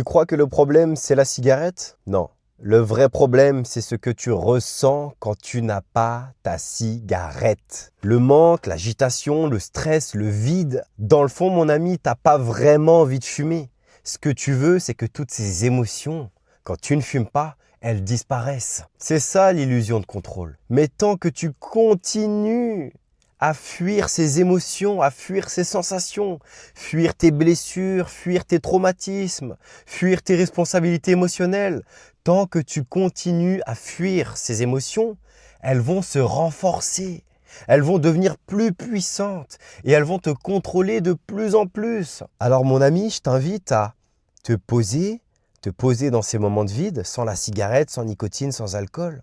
Tu crois que le problème, c'est la cigarette? Non. Le vrai problème, c'est ce que tu ressens quand tu n'as pas ta cigarette. Le manque, l'agitation, le stress, le vide. Dans le fond, mon ami, t'as pas vraiment envie de fumer. Ce que tu veux, c'est que toutes ces émotions, quand tu ne fumes pas, elles disparaissent. C'est ça l'illusion de contrôle. Mais tant que tu continues à fuir ces émotions, à fuir ces sensations, fuir tes blessures, fuir tes traumatismes, fuir tes responsabilités émotionnelles, tant que tu continues à fuir ces émotions, elles vont se renforcer, elles vont devenir plus puissantes et elles vont te contrôler de plus en plus. Alors mon ami, je t'invite à te poser dans ces moments de vide, sans la cigarette, sans nicotine, sans alcool,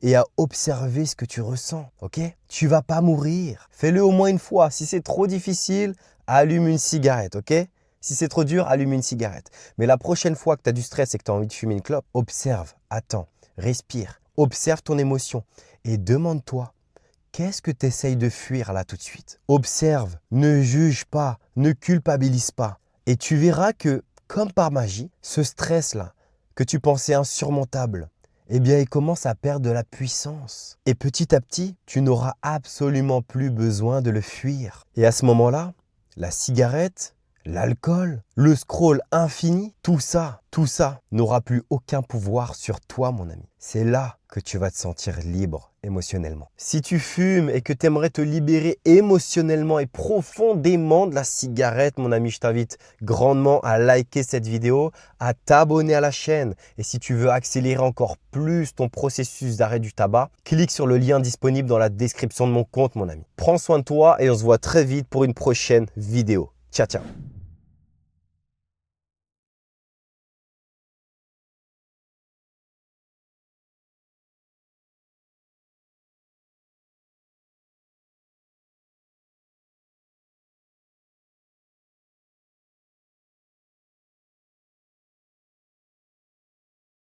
et à observer ce que tu ressens, ok? Tu vas pas mourir. Fais-le au moins une fois. Si c'est trop difficile, allume une cigarette, ok? Si c'est trop dur, allume une cigarette. Mais la prochaine fois que tu as du stress et que tu as envie de fumer une clope, observe, attends, respire, observe ton émotion et demande-toi, qu'est-ce que tu essayes de fuir là tout de suite? Observe, ne juge pas, ne culpabilise pas. Et tu verras que, comme par magie, ce stress-là, que tu pensais insurmontable, eh bien, il commence à perdre de la puissance. Et petit à petit, tu n'auras absolument plus besoin de le fuir. Et à ce moment-là, la cigarette, l'alcool, le scroll infini, tout ça n'aura plus aucun pouvoir sur toi, mon ami. C'est là que tu vas te sentir libre émotionnellement. Si tu fumes et que tu aimerais te libérer émotionnellement et profondément de la cigarette, mon ami, je t'invite grandement à liker cette vidéo, à t'abonner à la chaîne. Et si tu veux accélérer encore plus ton processus d'arrêt du tabac, clique sur le lien disponible dans la description de mon compte, mon ami. Prends soin de toi et on se voit très vite pour une prochaine vidéo. Ciao, ciao.